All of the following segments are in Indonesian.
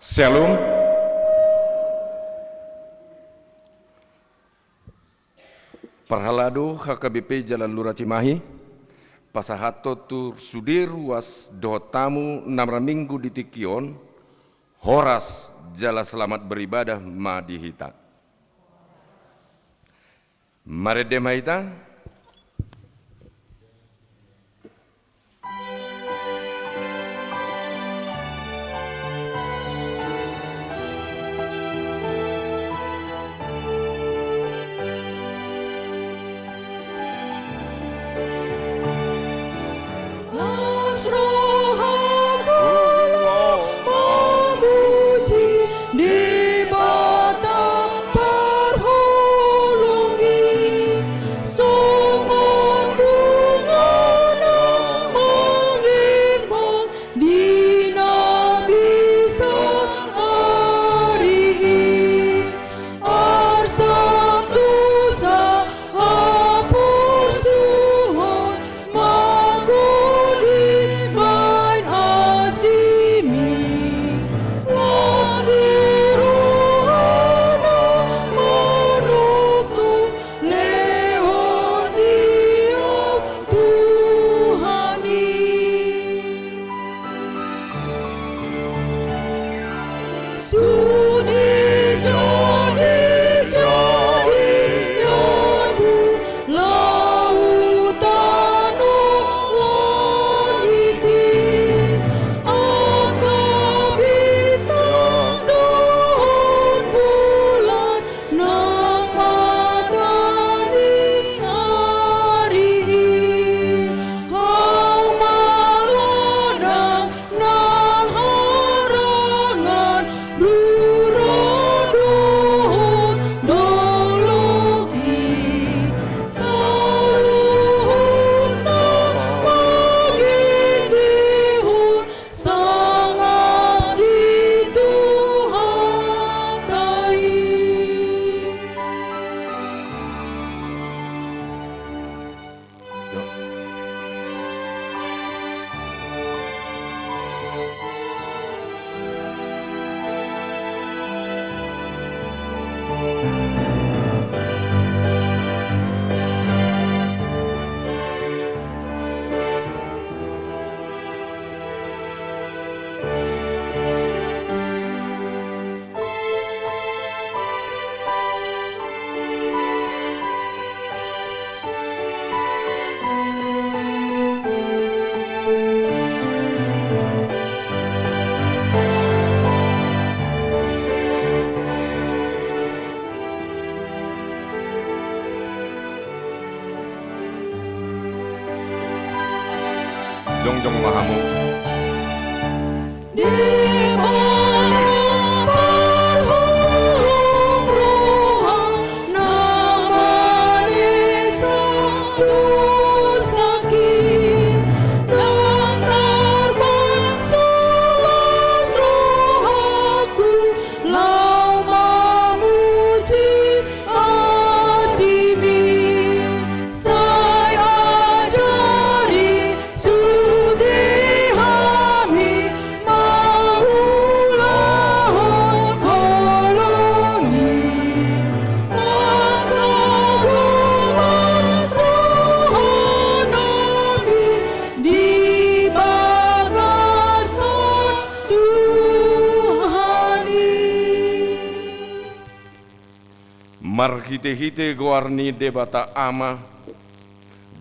Shalom. Parhaladu HKBP Jalan Lurah Cimahi, pasahato tur sudiru was dotamu namra minggu di Tikion, horas jala selamat beribadah madihita. Maredem haita. Hapur suhun maguli do. Jongjong Mahamu. Marhite-hite goarni debata ama,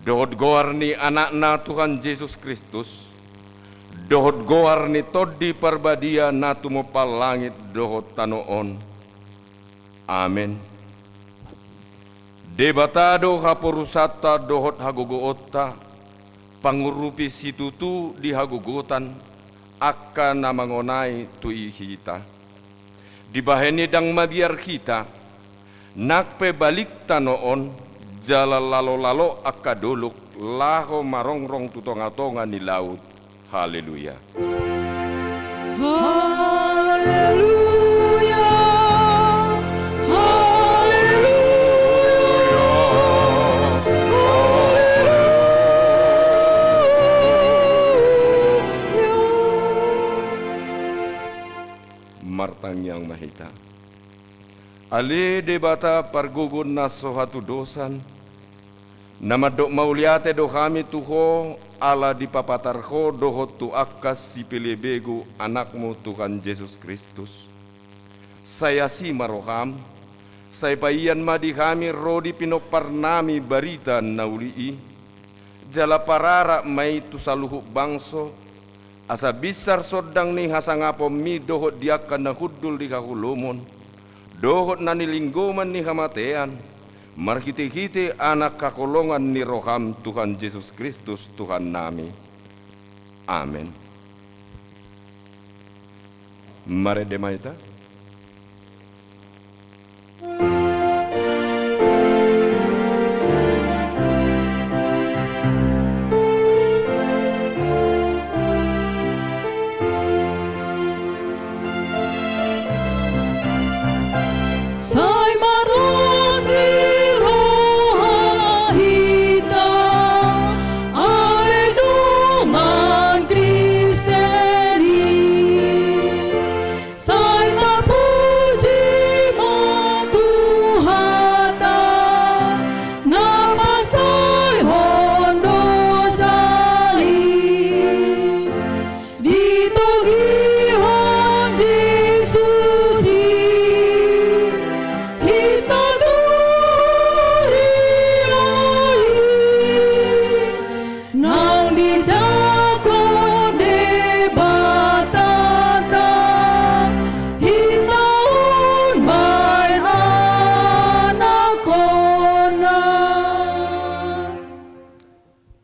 dohot goarni anakna Tuhan Yesus Kristus, dohot goarni todi parbadia natumo palangit dohot tanoon. Amen. Debata do hapurusata dohot hagugoota, pangurupi situtu di hagugutan, akka namangonay tuihita. Dibaheni dang magiar kita, nakpe balik tanoon, jala lalo-lalo akaduluk, laho marongrong tutonga-tonga ni laut. Haleluya. Haleluya. Martang yang mahita. Ali debata pargugun na sohatu dosan, namadok mauliate do kami tuho ala di papatarho dohot tu akas si pilebegu anakmu Tuhan Yesus Kristus. Saya si maroham, saya payan madi kami rodi pinoparnami barita naulii, jala parara mai tu saluhu bangso, asa bisar sodang ni hasangapo mi dohot diakan na hudul di kahulumon. Dohot na nilinggoman ni hamatean, marhite-hite anak kakolongan ni roham Tuhan Yesus Kristus Tuhan nami. Amen. Mare demaita.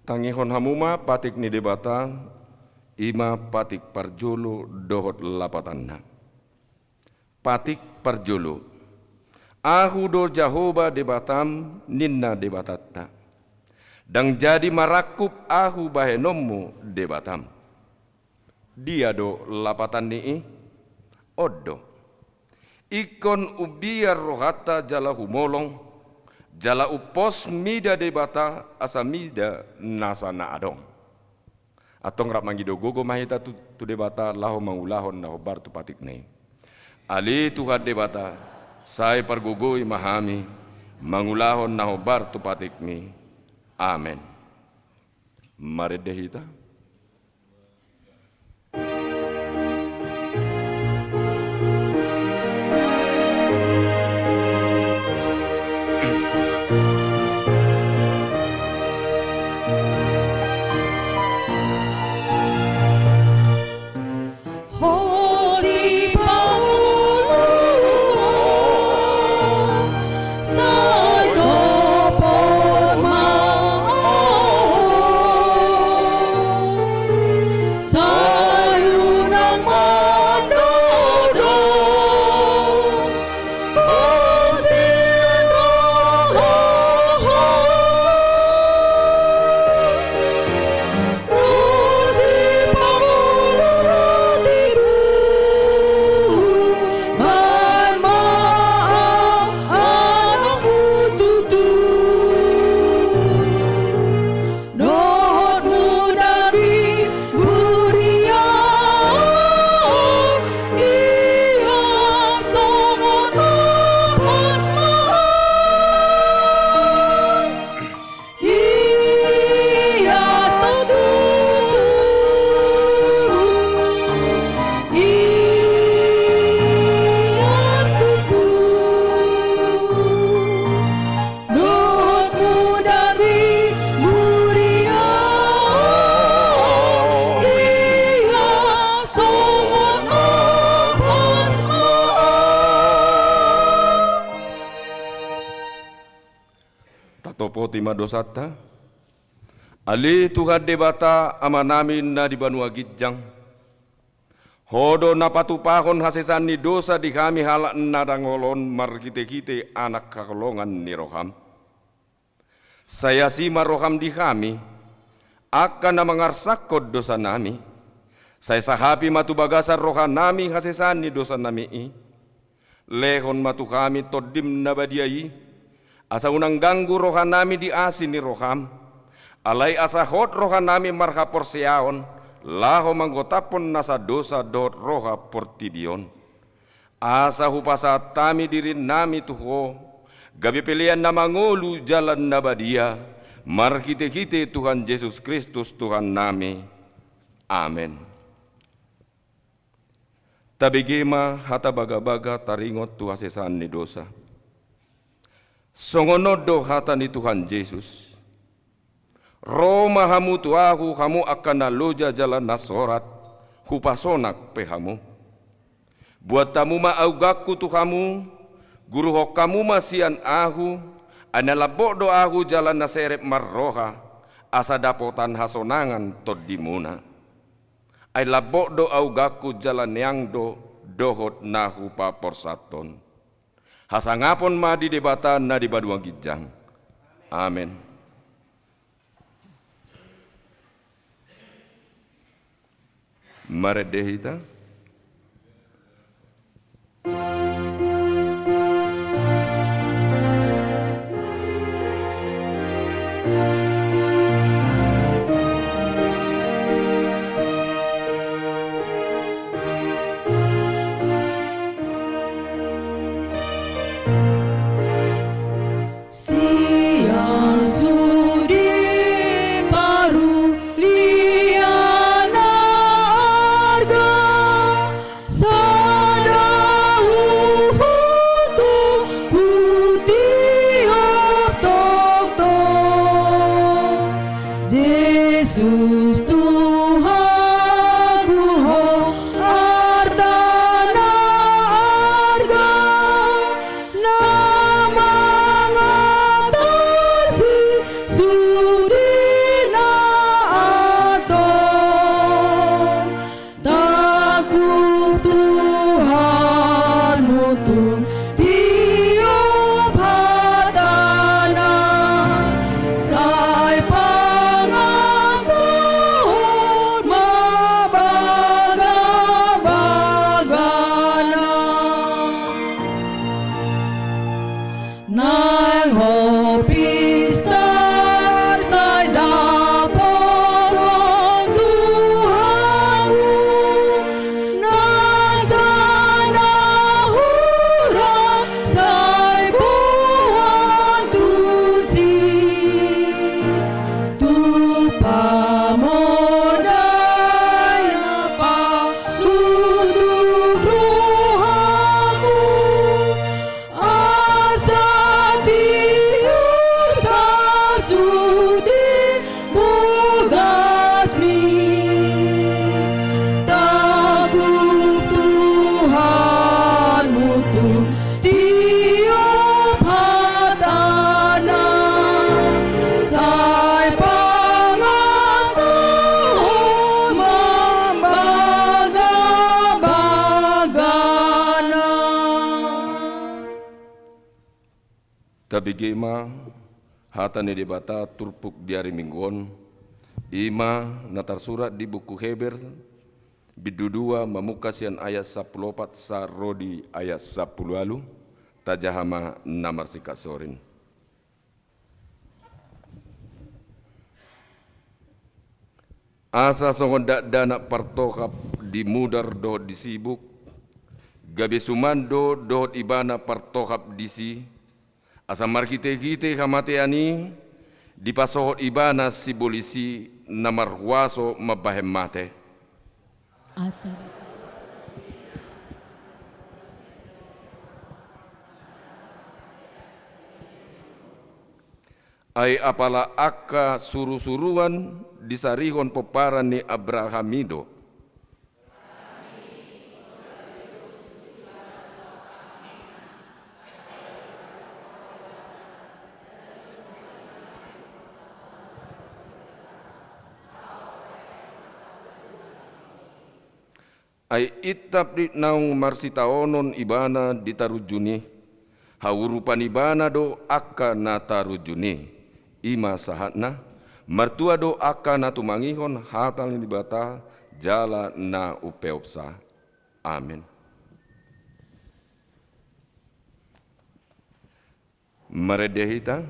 Tangihon hamuma patik ni debata, ima patik parjulu dohot lapatanna. Patik parjulu, ahu do Jahoba debatam ninna debatatta. Dang jadi marakup ahu bahenommu debatam. Dia do lapatan nii, oddo. Ikon ubiar rohata jala humolong, jala upos mida debata asa mida nasana adong. Atong rap mangido gogo mahita tu debata laho mangulahon na hobar tu patik nei. Ali Tuhan debata sai pargugoi mahami mangulahon na hobar tu patik mi. Amen. Mari dehita. Topo tima dosata ali Tuhan debata ama namin na di Banua Gidjang hodo na patupahon hasesan ni dosa di kami halak nadangolon markite-kite anak kakolongan ni roham saya si maroham di kami akan na mangarsakod dosa nami saya sahapi matu bagasar roha nami hasesan ni dosa nami i lehon matu kami todim na badiai asa unang ganggu rohan nami di asin ni roham, alai asa hot rohan nami marha porseaon, laho manggotapon nasa dosa dot roha portidion. Asa hupasa tami diri nami tuho, gabi pilihan na mangulu jalan nabadia, markite-kite Tuhan Yesus Kristus Tuhan nami. Amen. Tabigema hata baga-baga taringot tuhasesan ni dosa. Songonodo hata ni Tuhan Yesus. Roma hamu tuahu hamu akan naloja jalan nasorat hupasonak pehamu. Buat tamu ma augaku tu kamu, guru hok kamu masian ahu, analabok do ahu jalan naserep marroha, asa dapotan hasonangan todimuna. Ay labok do augaku jalan yang do dohot nahu pa porsaton. Hasangapon ma di debata na di Banua Gidjang. Amin. Mari dehita. Sai pangaso Tapi gema hata ni debata turpuk diari mingguon, ima natar surat di buku Heber, bidudua memukasian ayat 14 sarodi ayat 10 lalu, tajahama namar sikasorin. Asa songondak dana partokap di mudar dohot disibuk, gabe sumando dohot ibana partokap disi, asa markite-kite kamateani, di pasohot ibana si bolisi namarwaso mabahem mate. Asa Ai apala akka suru-suruan disarihon peparan ni Abrahamido. Ai itap di naung marsitaonon ibana ditarujuni, haurupan ibana do akka natarujuni. Ima sahatna, mertua do akka na tumangihon hatal ni bata jala na upeopsa. Amin. Meredehita.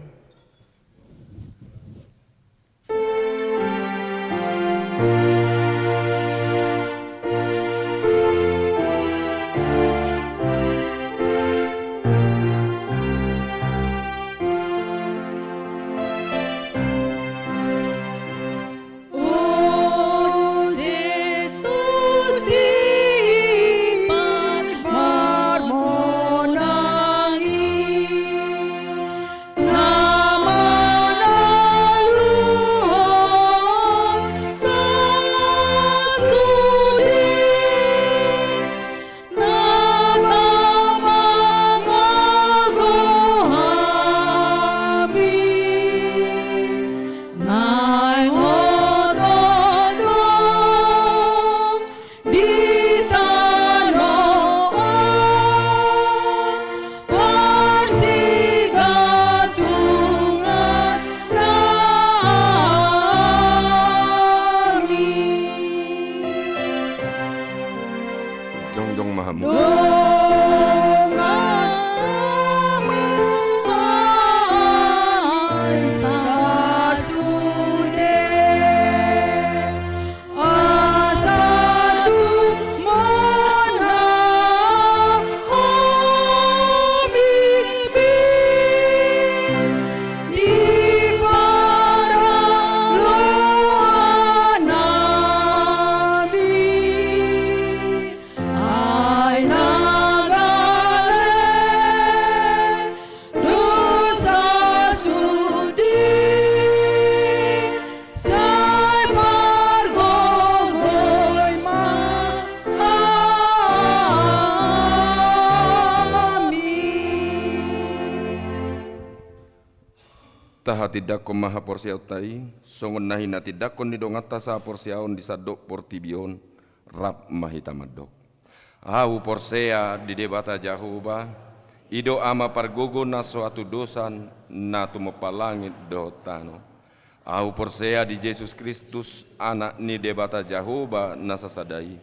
Jongjong Mahamu. Taha tidakon maha porsiau tai, songon nahi na tidakon nidong atas sa porsiaon di sadok portibion, rap mahita madok. Au porsea di debata Jahoba, ido ama pargogo na suatu dosan na tumepalangit dotano. Au porsea di Yesus Kristus anak ni debata Jahoba na sasadai.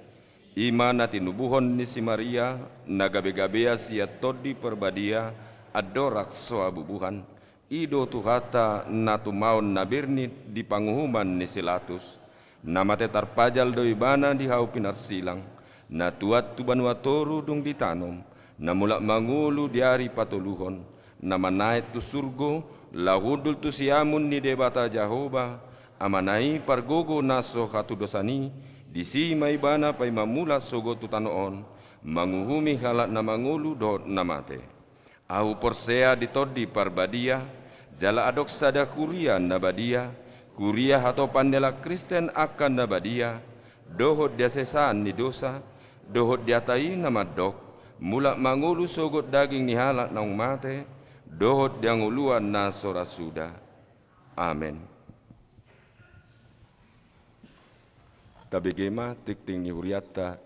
Ima na tinubuhon ni si Maria, na gabe-gabea sia todi perbadia, adorak soa bubuhan. Ido tuhata na tumaon nabirni di panguhuman ni silatus, na mate tarpajal do ibana di hau pinarsilang, na tuat tuban watoru dung ditanom, na mulak mangulu diari patuluhon, na manait tu surgo, lahudul tu siamun ni debata Jahoba, amanai pargogo naso hatu dosani, disima ibana pai mamula sogo tu tanoon, manguhumi halat na mangulu do namate. Au porsea ditodi parbadia, jala adok sada kuria nabadia, kuria atau pandela Kristen akan nabadia, dohot dia sesaan ni dosa, dohot dia tai nama dok, mulak mangulu sogot daging ni halak naung mate, dohot dia nguluan na sora suda. Amen. Tabegema tikting ni huriata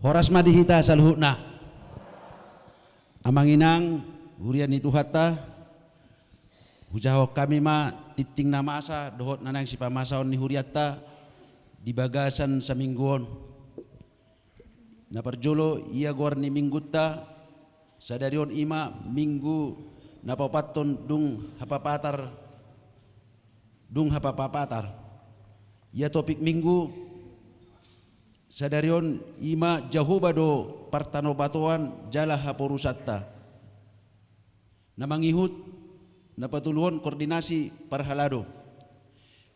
Horas madihita salhutna. Amanginang hurian itu hatta hujaho kami ma titing na masa dohot nanang si pamasaon ni huriatta di bagasan sa mingguon. Naparjolo ia gor ni minggutta sadarion ima minggu napapaton dung hapapatar. Ia topik minggu sadarion ima jahubado partanobatuan jala haporusatta. Namangihut napatuluan koordinasi parhalado.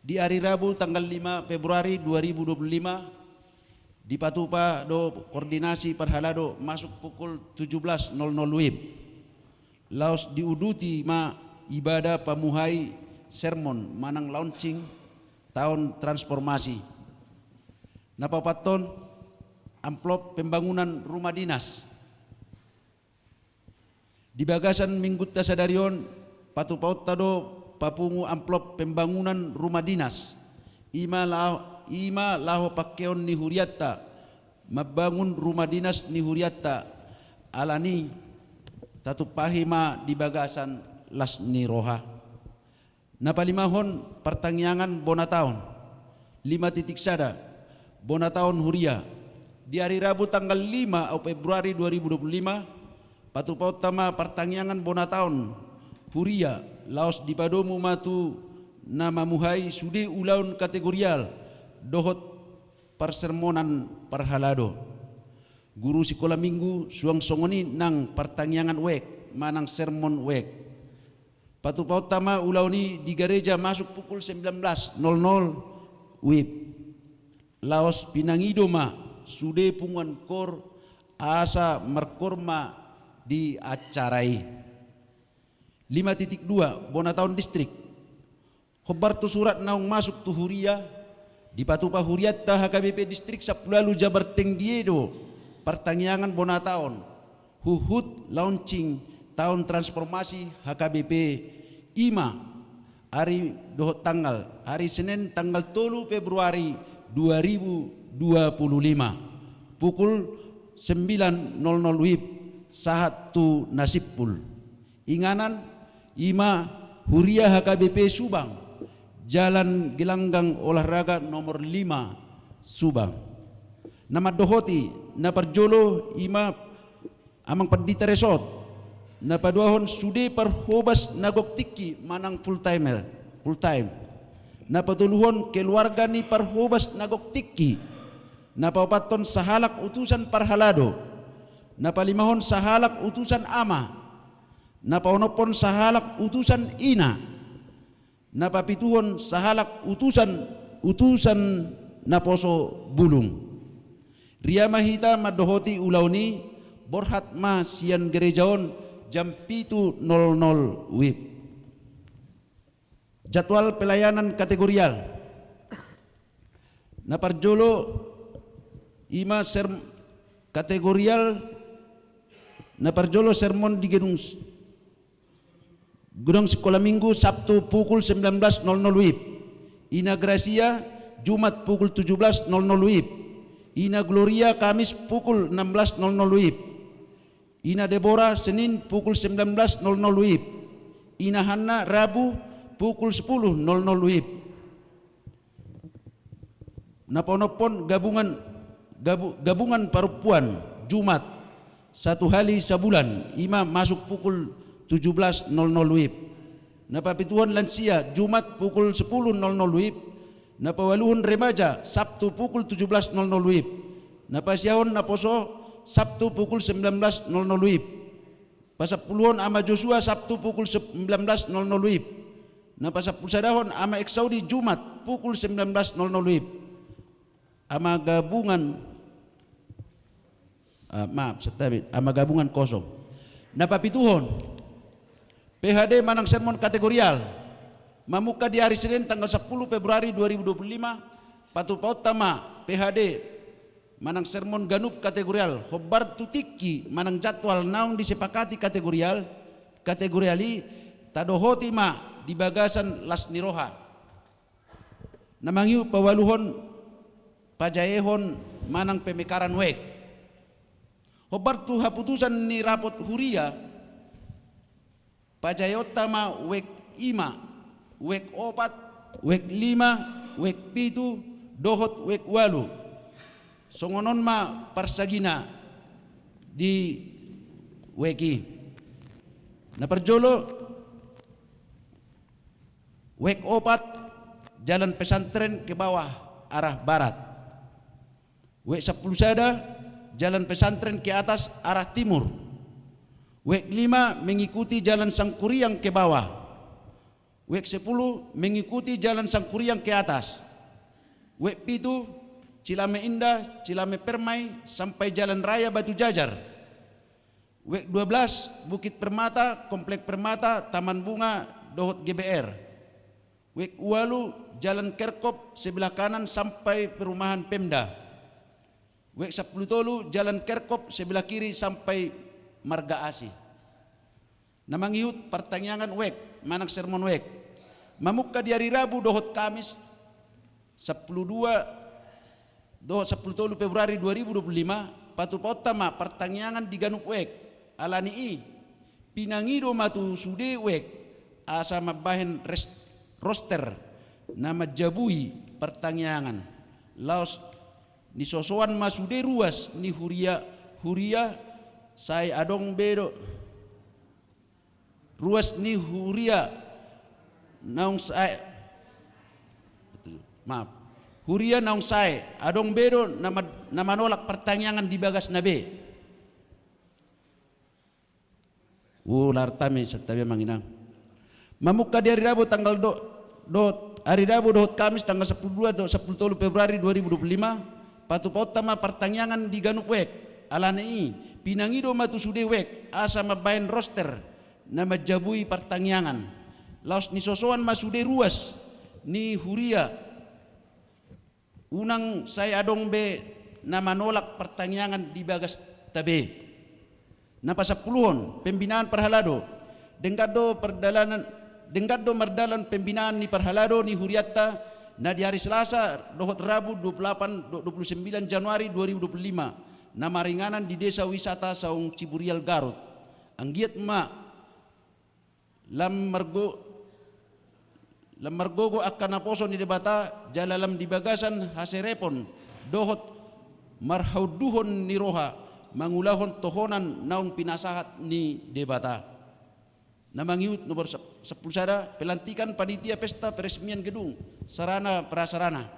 Di hari Rabu tanggal 5 Februari 2025 di Patupa do koordinasi parhalado masuk pukul 17.00 WIB. Laos diuduti ma ibadah pamuhai sermon manang launching tahun transformasi. Napapaton amplop pembangunan rumah dinas. Di bagasan minggutta sadarion patupaut tado papungu amplop pembangunan rumah dinas. Ima laho pakeon ni huriatta mabangun rumah dinas ni huriatta alani tatupahima di bagasan las ni roha. Napalimahon pertangyangan bona tahun 5 sada bona tahun huria di hari Rabu tanggal 5 Februari 2025 patupaut tama pertangyangan bona tahun huria laos di padomu matu nama muhai sude ulaun kategorial dohot persermonan parhalado. Guru sekolah minggu suang songoni nang pertangyangan wek manang sermon wek. Patupaut tama ulauni di gereja masuk pukul 19.00 WIB. Laos pinangido ma sude punguan kor asa merkorma di acarai. 5.2 bona tahun distrik. Khobar tu surat naung masuk tu huria di Patupa huriat ta HKBP distrik Sapulalu Jabar Tengdiedo pertangyangan bona tahun huhut launching tahun transformasi HKBP IMA hari dohot tanggal hari Senin tanggal 3 Februari 2025 pukul 9.00 WIB sahat tu nasipul. Inganan IMA Huria HKBP Subang Jalan Gelanggang Olahraga nomor 5 Subang. Nama dohoti na parjolo IMA amang pandita resort na paduahon sude parhobas nagok tiki manang full time. Na patuluhon keluarga ni parhobas nagok tiki na papaton sahalak utusan parhalado na palimahon sahalak utusan ama na paunopon sahalak utusan ina na papituhon sahalak utusan na poso bulung. Ria mahita madohoti ulauni borhat ma sian gerejaon jam 7.00 WIB. Jadwal pelayanan kategorial na parjolo ima kategorial na parjolo sermon di Gedung Sekolah Minggu Sabtu pukul 19.00 WIB. Ina Gracia Jumat pukul 17.00 WIB. Ina Gloria Kamis pukul 16.00 WIB. Ina Deborah Senin pukul 19.00 WIB. Ina Hanna Rabu pukul 10.00 WIB. Naponopon gabungan perempuan Jumat satu hari sebulan imam masuk pukul 17.00 WIB. Napapituan lansia Jumat pukul 10.00 WIB. Napawaluhon remaja Sabtu pukul 17.00 WIB. Napasiahon naposo Sabtu pukul 19.00 WIB. Pasapuluhon ama Joshua Sabtu pukul 19.00 WIB. Napasapusadahon ama Eksaudi Jumat pukul 19.00 WIB. Ama gabungan kosong. Napapituhon PHD manang sermon kategorial mamuka di hari Senin tanggal 10 Februari 2025 patupaut tama PHD manang sermon ganup kategorial khobar tutiki manang jadwal naung disepakati kategoriali tadohoti ma di bagasan las niroha namangiu pawaluhon pajayehon manang pemekaran wek Hobar tu haputusan ni rapot huria pajayotama wek ima, wek opat, wek lima, wek pitu, dohot wek walu. Songonon ma parsagina di weki. Naparjolo wek opat jalan pesantren ke bawah arah barat. Wek 10 sada jalan pesantren ke atas arah timur. Wek 5 mengikuti jalan Sangkuriang ke bawah. Wek 10 mengikuti jalan Sangkuriang ke atas. Wek 7 Cilame Indah, Cilame Permai sampai jalan raya Batu Jajar. Wek 12 Bukit Permata, Komplek Permata, Taman Bunga, Dohot GBR. Wek 8 jalan Kerkop sebelah kanan sampai perumahan Pemda. Wek 10 tolu jalan Kerkop sebelah kiri sampai Marga Asih. Namangiut pertanyaan wek manak sermon wek. Mamukka di hari Rabu dohot Kamis 10 tolu Februari 2025 patu potama pertanyaan di Ganup wek alani i pinangido matu sude wek asa mabahen roster nama jabui pertanyaan laos ni sosoan masude ruas ni huria saya adong bedo ruas ni huria naung saya maaf huria naung saya adong bedo nama nolak pertanyaan di bagas nabe ular tami setabi manginang mamukka di hari Rabu tanggal hari Rabu dohot Kamis tanggal 10 Februari 2025 patu potama pertanyaan di Ganup wek alani pinangido matu sude wek asa mabain roster nama jabui pertanyaan laos ni sosoan masude ruas ni huria unang saya adong be nama nolak pertanyaan di bagas tabe napa 10 pembinaan perhalado dengkado mardalan pembinaan ni perhalado ni huriatta na di hari Selasa dohot Rabu 29 Januari 2025 nama ringanan di desa wisata Saung Ciburial Garut anggiat ma lam margogo akan naposo ni debata jalalam di bagasan haserepon dohot marhauduhon ni roha mangulahon tohonan naung pinasahat ni debata namangiut nomor 10 sada pelantikan panitia pesta peresmian gedung sarana prasarana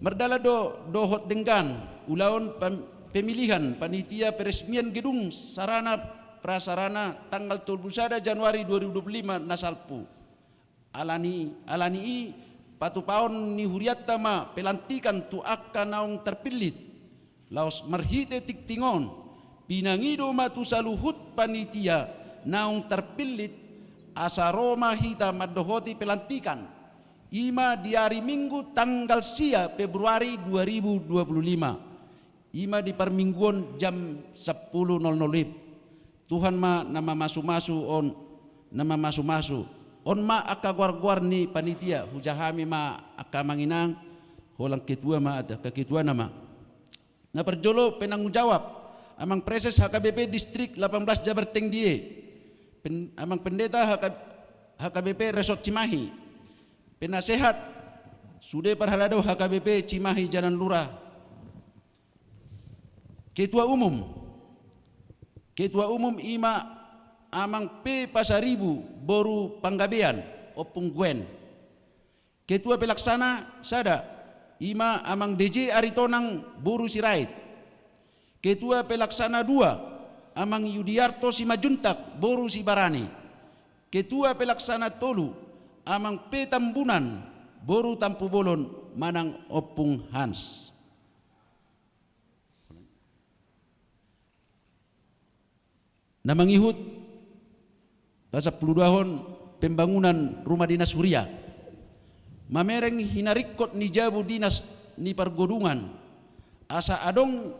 merdala dohot denggan ulaon pemilihan panitia peresmian gedung sarana prasarana tanggal 31 Januari 2025 nasalpu alani patupaon ni huriatta ma pelantikan tu akka naung terpilit laos marhite tiktingon pinangido matu saluhut panitia naung terpilit asa Roma hita madohoti pelantikan ima di hari Minggu tanggal sia Februari 2025 ima di permingguan jam 10.00 Tuhan ma nama masu-masu on ma akka guar-guar ni panitia hujahami ma akka manginang holang ketua ma ada keketua nama na perjolo penanggung jawab amang preses HKBP distrik 18 Jabarteng die amang pendeta HKBP Resort Cimahi penasehat sude perhalado HKBP Cimahi Jalan Lurah ketua umum ima amang P Pasaribu Boru Panggabean Opung Gwen ketua pelaksana sada ima amang DJ Aritonang Boru Sirait ketua pelaksana 2 amang Yudiarto Simajuntak Boru Sibarani ketua pelaksana tolu amang P Tambunan Boru Tampu Bolon Manang Opung Hans namangihut asa 10 tahun pembangunan rumah dinas huria mamereng hinarikot ni jabu dinas ni pergodungan asa adong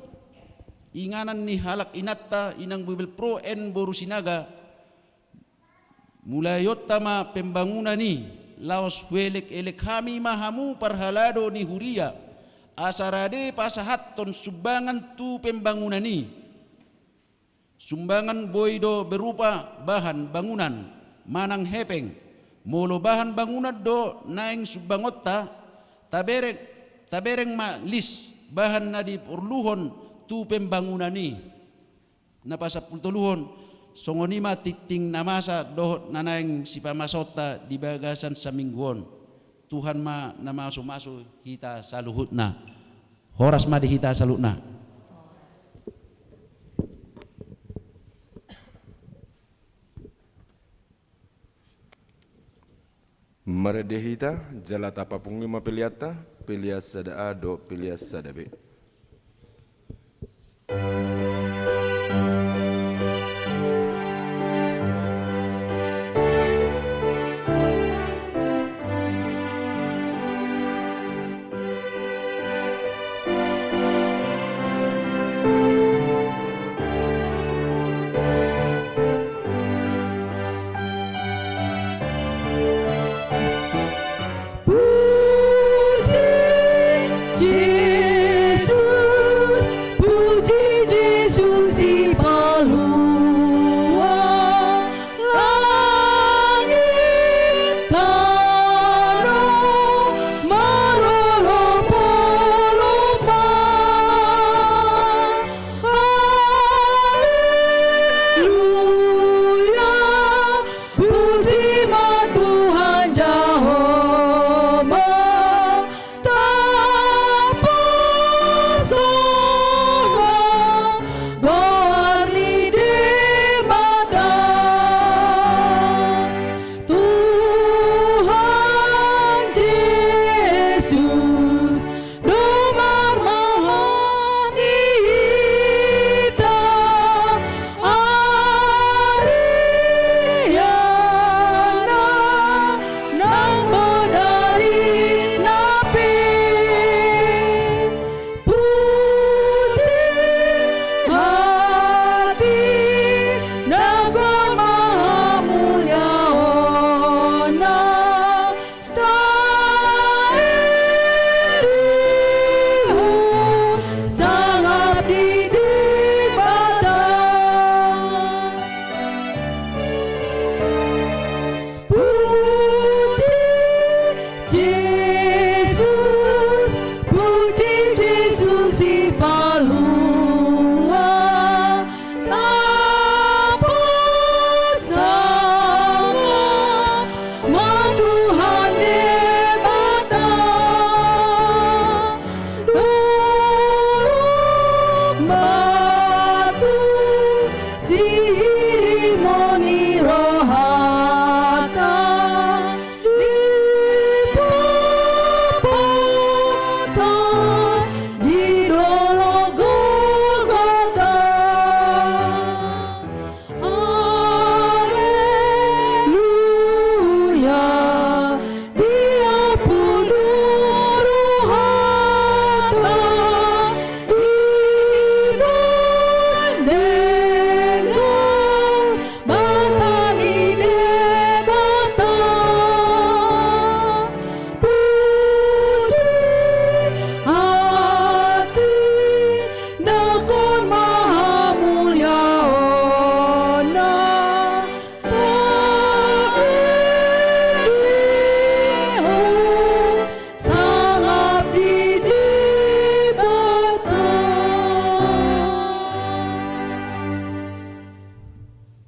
inganan ni halak inatta inang Bibel Pro en Boru Sinaga mulayot tama pembangunan ni laos welek elek kami mahamu perhalado ni huria asarade pasahat ton subangan tu pembangunan ni Sumbangan boido berupa bahan bangunan manang hepeng, molo bahan bangunan do naing subbangotta tabereng ma lis bahan na diperluhon tu pembangunani napasapultuluhon songonima titing namasa dohot nanaing si pamasota di bagasan sa mingguon. Tuhan ma namaso-maso hita saluhutna. Horas ma di hita salutna. Maredehita jalata papungi mapeliata pelias sada ado pelias sada be.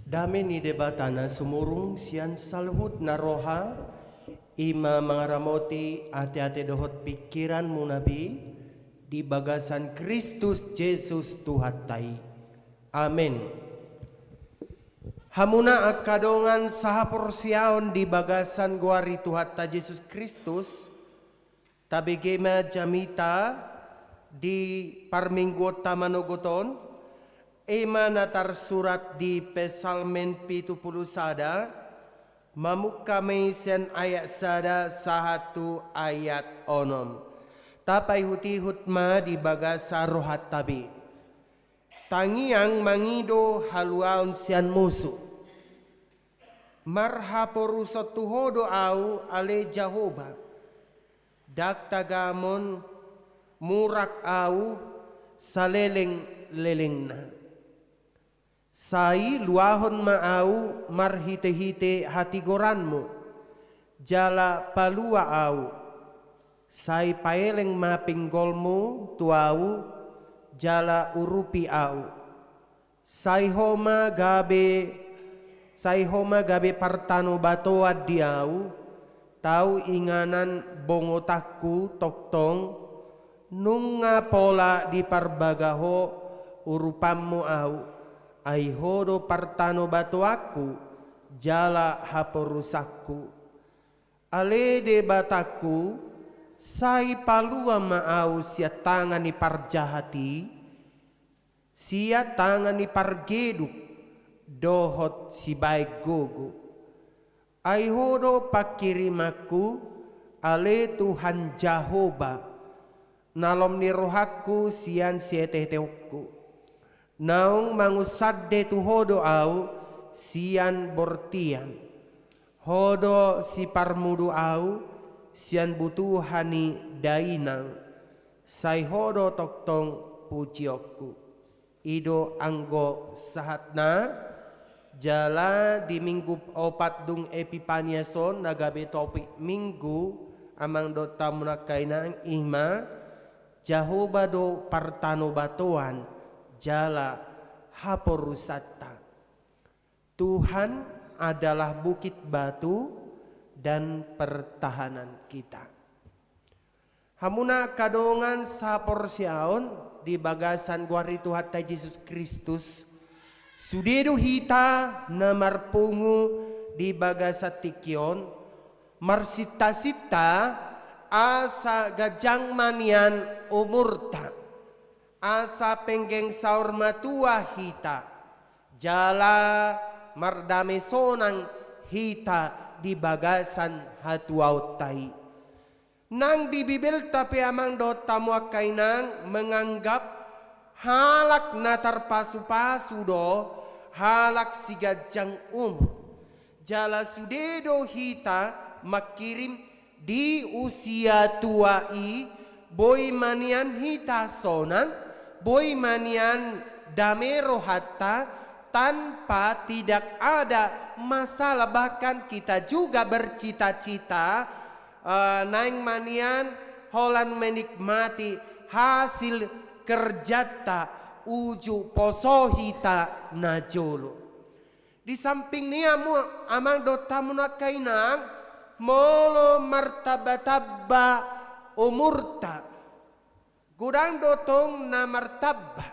Dami ni debatana sumurung sian salhut na roha ima mangaramoti ati-ati dohot pikiran munabi di bagasan Kristus Yesus Tuhatai. Amin. Hamuna akadongan saha porsiaon di bagasan guari Tuhatta Yesus Kristus tabigema jamita di parminggo tamanogoton ema natar surat di Pesalmen 70 sada mamuk kami sen ayat sada sahatu ayat onom tapai huti hutma di bagasa rohat tabi tangiang mangido haluaon sian musuh marha porusot tuhodo au ale Jehovah dak tagamon murak au saleleng lelengna Sai luahon maau marhite-hite hati goranmu, jala palua au. Sai paeleng mapinggolmu tuau, jala urupi au. Sai homa gabe partano batoa diau, tau inganan bongotaku toktong, nunga pola di parbagaho urupammu au. Aihodo partano batoaku, jala haporusakku. Alede bataku, sai palua maau sia tangani parjahati, sia tangani pargeduk, dohot si baik gogo. Aihodo pakirimaku, ale Tuhan Jahoba, nalom ni rohaku sian sieteteukku. Naung mangusadde tu hodo au sian bortian, hodo si parmudu au sian butuhani dainang, sai hodo toktong pujiokku. Ido anggo sahatna jala di minggu opat dung Epipaniason nagabe topik minggu amang do tamuna kainang ima Jahoba do partano batoan jala haporusatta. Tuhan adalah bukit batu dan pertahanan kita. Hamuna kadongan sapor siaon di bagasan guari Tuhan Yesus Kristus. Sudedo hita na marpungu di bagasat tikion. Marsita-sita asa gajang manian umurta. Asa penggeng saur matua hita, jala mardame sonang hita di bagasan hatuaut tai. Nang di Bibel tapi amang do tamu kainang menganggap halak natar pasu-pasu do halak si gajang jala sudedo hita makirim di usia tuai boy manian hita sonang boy manian damero hatta tanpa tidak ada masalah, bahkan kita juga bercita-cita naing manian holan menikmati hasil kerjata uju posohita najolo. Di samping niamu amang dotamuna kainang molo martabatabba umurta. Gudang dotong na martabba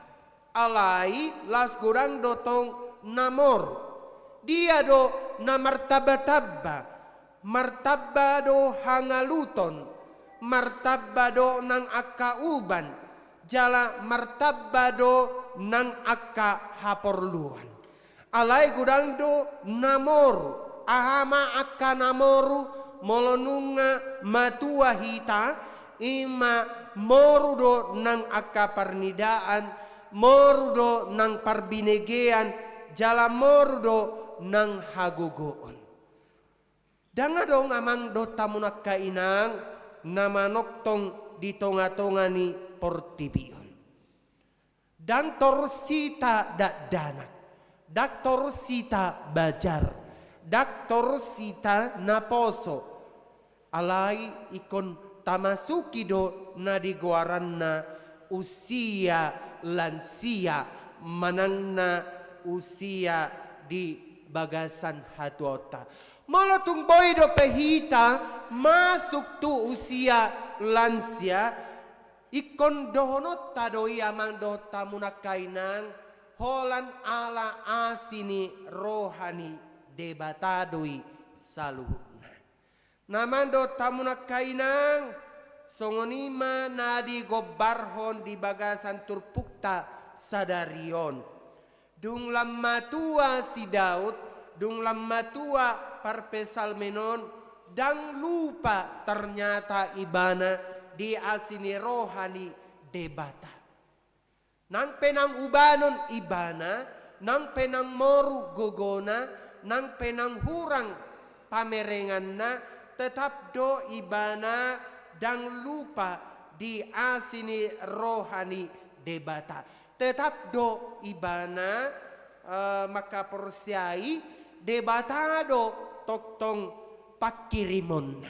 alai las gudang dotong namor. Dia do na martabatabba, martabba do hangaluton, martabba do nang akauban, jala martabba do nang akka haporluan. Alai gudang do namor, ahama akka namoru molonunga matua hita ima morudo nang akka parnidaan, morudo nang parbinegean, jala morudo nang hagogoon. Danga dong amang do tamuna kainang nama noktong di tonga-tongani portibion. Dan torsita dak danak, dak torsita bajar, dak torsita naposo, alai ikon tamasuki do na diguaranna usia lansia manangna usia di bagasan hatuota. Molotung boy do pehita masuk tu usia lansia ikon dohonot tadoi amang do tamuna kainang holan ala asini rohani debatadoi saluhuna. Namando tamuna kainang songonima nadi gobarhon di bagasan turpukta sadarion. Dung lammatua si Daud, dung lammatua parpesal menon, dang lupa ternyata ibana di asini rohani debata. Nang penang ubanon ibana, nang penang moru gogona, nang penang hurang pamerengan na, tetap do ibana dan lupa di asini rohani debata. Tetap do ibana maka porsiai debatado toktong pakirimon.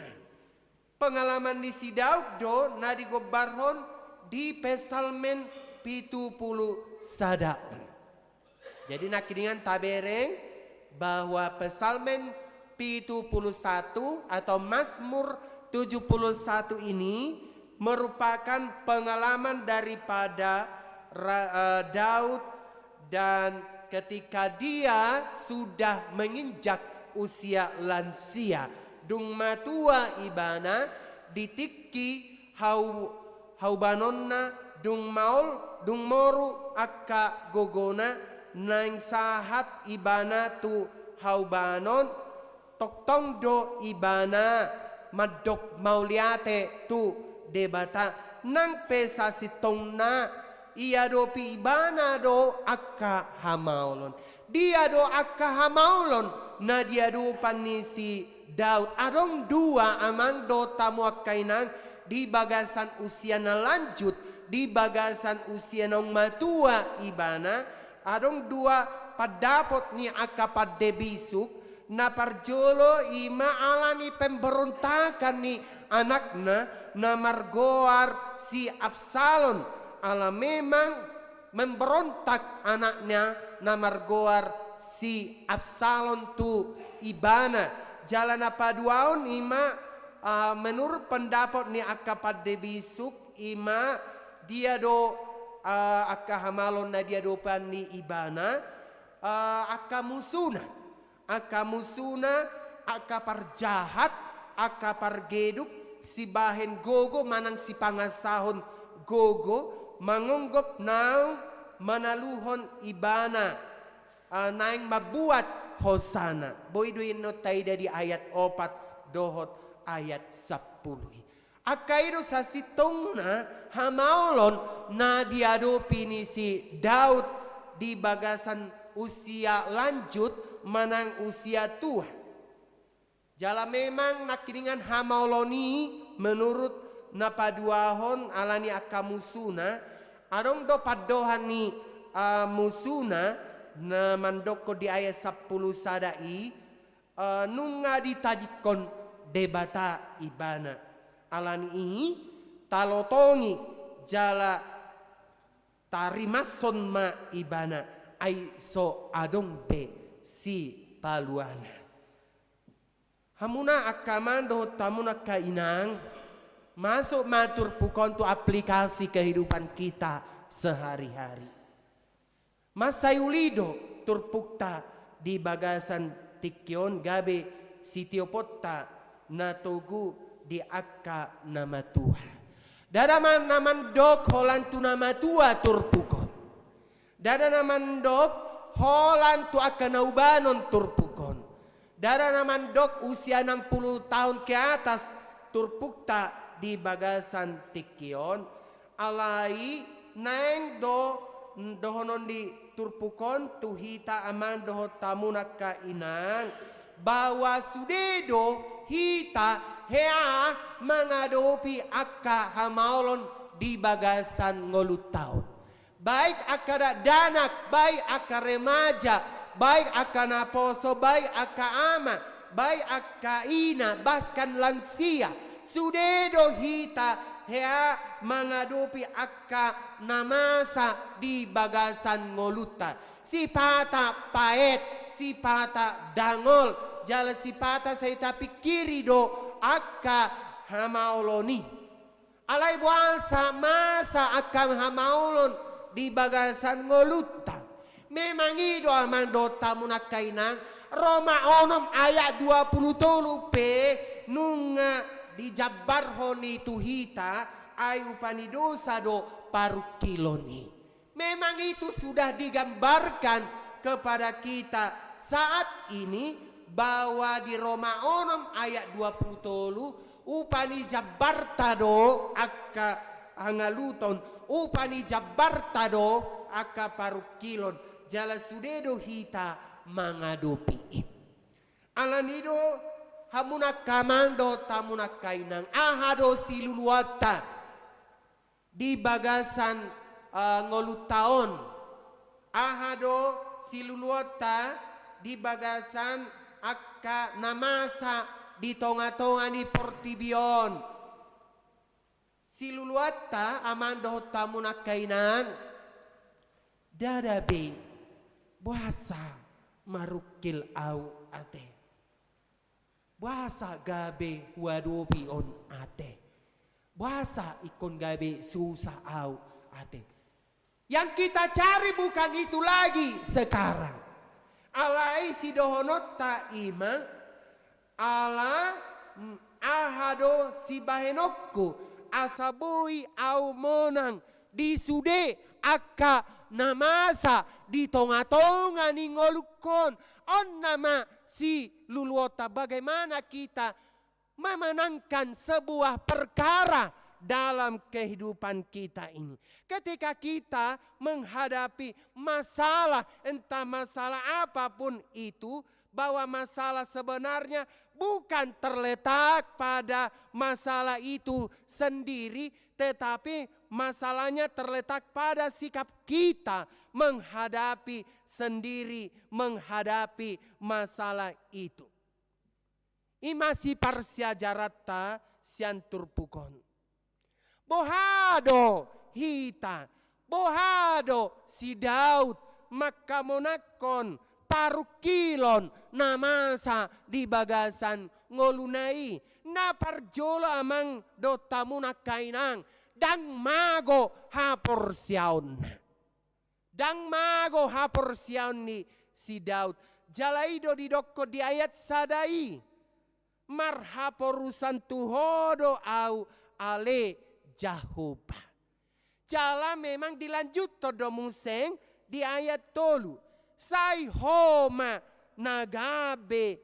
Pengalaman di si Daud do na digobarhon di pesalmen 70 sada. Jadi nakiringan tabereng bahwa pesalmen 71 atau Mazmur 71 ini merupakan pengalaman daripada Daud, dan ketika dia sudah menginjak usia lansia dung matua ibana ditiki haubanonna dung maul dung moru akka gogona nang sahat ibana tu haubanon toktong do ibana madok mauliate tu debata nang pesa sitong na ia do pi ibana do akka hamaulon. Dia do akka hamaulon na dia do panisi Daud. Adong dua amang do tamu akainang di bagasan usia na lanjut, di bagasan usia nang matua ibana. Adong dua padapot ni akka padebisuk na parjolo ima alani pemberontakan ni anakna na margoar si Absalom. Allah memang memberontak anaknya na margoar si Absalom tu ibana. Jalan apa duaon ima menurut pendapat ni akapad debisuk ima dia do akahamalon na dia do pan ni ibana akamusuna akapar jahat akapar geduk si bahen gogo manang si pangasahon gogo mangunggop naung manaluhon ibana naing mabuat hosana. Boy duin no tay dari ayat 4 dohot ayat 10. Akaido sa sitong na hamaulon na diadopi ni si Daud di bagasan usia lanjut manang usia tua. Jala memang nakiringan hamauloni menurut napaduahon alani akamusuna. Adong do padohan ni musuna na mandoko di ayat 10 sadai nunga ditadikon debata ibana. Alani ini talotongi jala tarimason ma ibana ai so adong be si paluana. Hamuna akamando tamuna kainang masuk matur pukon tu aplikasi kehidupan kita sehari-hari. Mas Sayulido turpukta di bagasan tikyon gabe sitiopotta na togu di akka nama Tuhan. Dada naman dok holan tu nama tua turpukon. Dada naman dok holan tu akka naubanon turpukon. Dada naman dok usia 60 tahun ke atas turpukta di bagasan tikyon alai nang dohonon di turpukon tuhita aman doho tamuna kainang bahwa sudedo hita hea mengadopi akka hamaulon di bagasan ngolu tahun. Baik akada danak, baik akka remaja, baik akka naposo, baik akka ama, baik akka ina, bahkan lansia. Sudedo hita hea mengadopi akka namasa di bagasan ngoluta. Si pata paet, si pata dangol, jala si pata saya tapi kiri do akka hamauloni. Alai buasa masa akka hamaulon di bagasan ngoluta. Memang itu amang do tamunak kainang Roma onom ayat 20 p nunga di jabar honi tuhita ay upani dosa do parukiloni. Memang itu sudah digambarkan kepada kita saat ini bahwa di Roma onom ayat 20 upani jabar tado akka hangaluton upani jabar tado akka parukilon jala sudedo hita mangadopi. Alanido hamuna kamando tamuna kainang ahado siluluata di bagasan ngolu taon ahado siluluota di bagasan akka namasa di tonga-tonga ni Portibion. Siluluota amando tamu nakainang dadabe bahasa marukil au ate. Bahasa gabe wadobi on ate. Bahasa ikon gabe susah au ate. Yang kita cari bukan itu lagi sekarang. Alai si dohonot ta ima ala ahado si bahenokku asabui au monang di sude akka namasa di tonga-tonga ni ngolukon on nama si luluota bagaimana kita memenangkan sebuah perkara dalam kehidupan kita ini. Ketika kita menghadapi masalah, entah masalah apapun itu, bahwa masalah sebenarnya bukan terletak pada masalah itu sendiri, tetapi masalahnya terletak pada sikap kita menghadapi sendiri, menghadapi masalah itu. Imasi parsia jarata siantur pukon. Bohado hita, bohado si Daud, maka monakon parukilon namasa di bagasan ngolunai na parjolo amang dotamu nakainang dang mago hapor siaon. Dang mago hapor siaon ni si Daud. Jalaido di dokko di ayat sadai. Marhaporusan tuhodo au ale Jahoba. Jala memang dilanjut todo museng di ayat tolu. Sai homa nagabe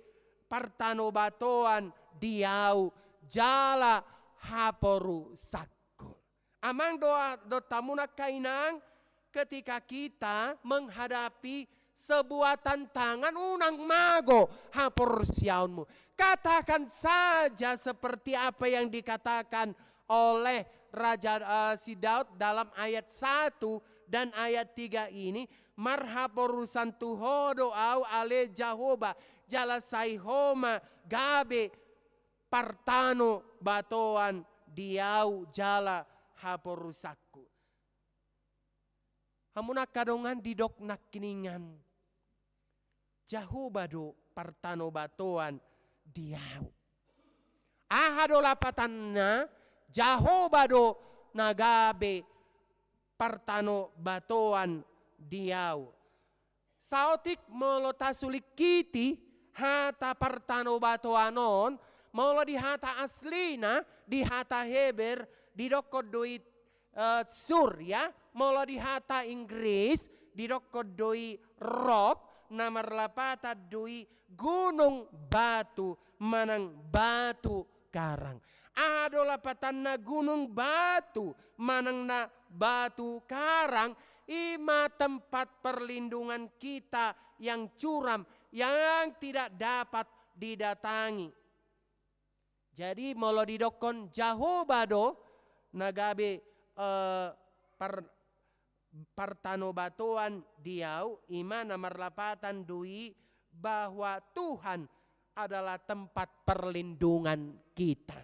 partano batoan diau jala haporu sakko. Amang doa tamuna kainang ketika kita menghadapi sebuah tantangan unang mago hapor siaunmu. Katakan saja seperti apa yang dikatakan oleh Raja si Daud dalam ayat 1 dan ayat 3 ini. Marhaporusan tuhodo au ale Jahoba jala saihoma gabe partano batoan diau jala haporusakku. Hamuna kadongan didok nakiningan Jahoba do partano batoan diau. Ahado lapatanna Jahoba do nagabe partano batoan diau. Saotik molotasulik kiti hata partano batoanon molo di hata aslina di hata Heber di dokodoi Surya molo di hata Inggris di dokodoi rock namar lapata doi gunung batu manang batu karang. Ado lapatanna gunung batu manang na batu karang. Ima tempat perlindungan kita yang curam, yang tidak dapat didatangi. Jadi molo didokon Jahoba do nagabe partano batuan diau ima namar lapatan dui bahwa Tuhan adalah tempat perlindungan kita.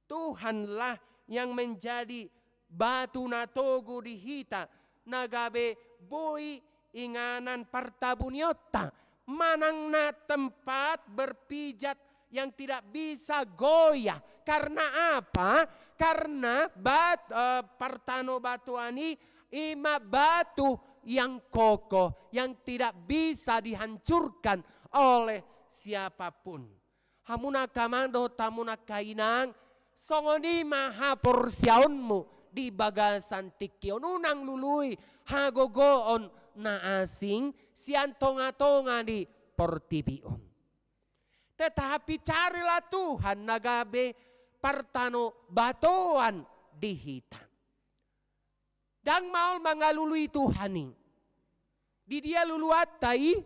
Tuhanlah yang menjadi batu natogu di hita. Nagabe boy inganan partabuniota manang na tempat berpijat yang tidak bisa goyah. Karena apa? Karena partano batuani ima batu yang kokoh yang tidak bisa dihancurkan oleh siapapun. Hamuna kamando tamuna kainang songoni maha porsiaunmu di bagasan tikion unang lului hagogoon na asing sian tonga-tonga di Portibion. Tetapi carilah Tuhan nagabe partano batoan di hitam. Dan maul mangalului Tuhani. Di dia luluatai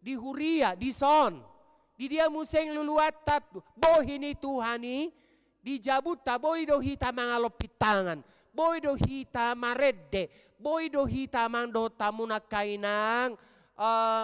di Huria di Son. Di dia museng luluatat bohini Tuhani di Jabuta boy do hita mangalopit tangan. Boy do hita maredde. Boy do hita mando tamuna kainang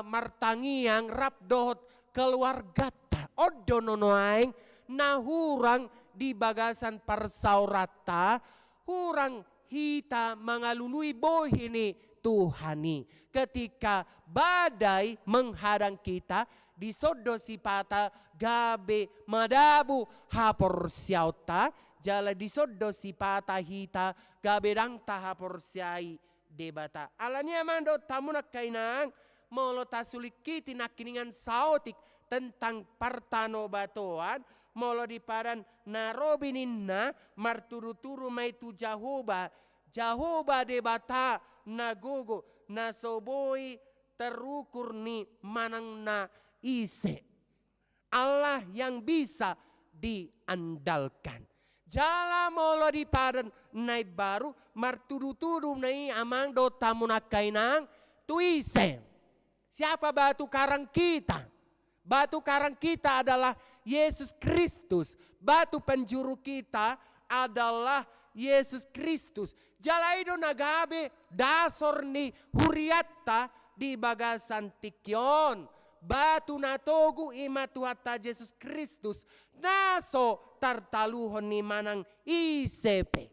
martangiang rap dohot keluarga ta. Odo nono aing na hurang di bagasan parsaurata, hurang hita mangalului bohini Tuhani. Ketika badai menghadang kita, disodo sipata gabe madabu hapor siauta, jala disodo sipata hita gabe dang tahapor siai debata. Alania mando tamunak kainang molo tasulikiti nakiningan sautik tentang partano batoan, molo di padan narobininna marturu-turu maitu Jahoba debata nagogo nasoboi terukur ni manang na ise. Allah yang bisa diandalkan. Jala molo di padan nai baru martudu-tudu nai amang do tamunak kainang tuise. Siapa batu karang kita? Batu karang kita adalah Yesus Kristus. Batu penjuru kita adalah Yesus Kristus. Jalaido nagabe dasor ni huriatta di bagasan tikyon. Batu natogu ima Tuhatta Yesus Kristus. Naso tartaluhon ni manang isepe.